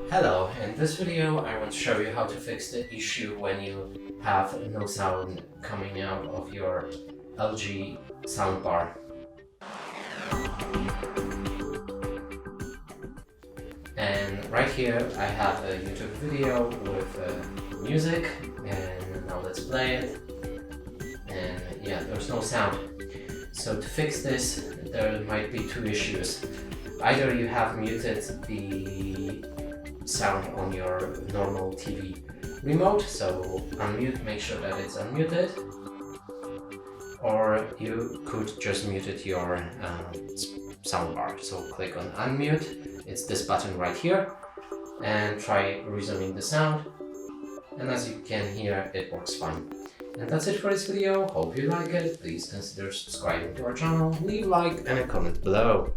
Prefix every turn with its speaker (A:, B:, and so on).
A: Hello, in this video I want to show you how to fix the issue when you have no sound coming out of your LG soundbar. And right here I have a YouTube video with music, and now let's play it. And yeah, there's no sound. So to fix this, there might be two issues. Either you have muted the sound on your normal TV remote, so unmute, make sure that it's unmuted, or you could just mute your soundbar. So click on unmute, it's this button right here, and try resuming the sound, and as you can hear, it works fine. And that's it for this video. Hope you like it. Please consider subscribing to our channel, leave a like and a comment below.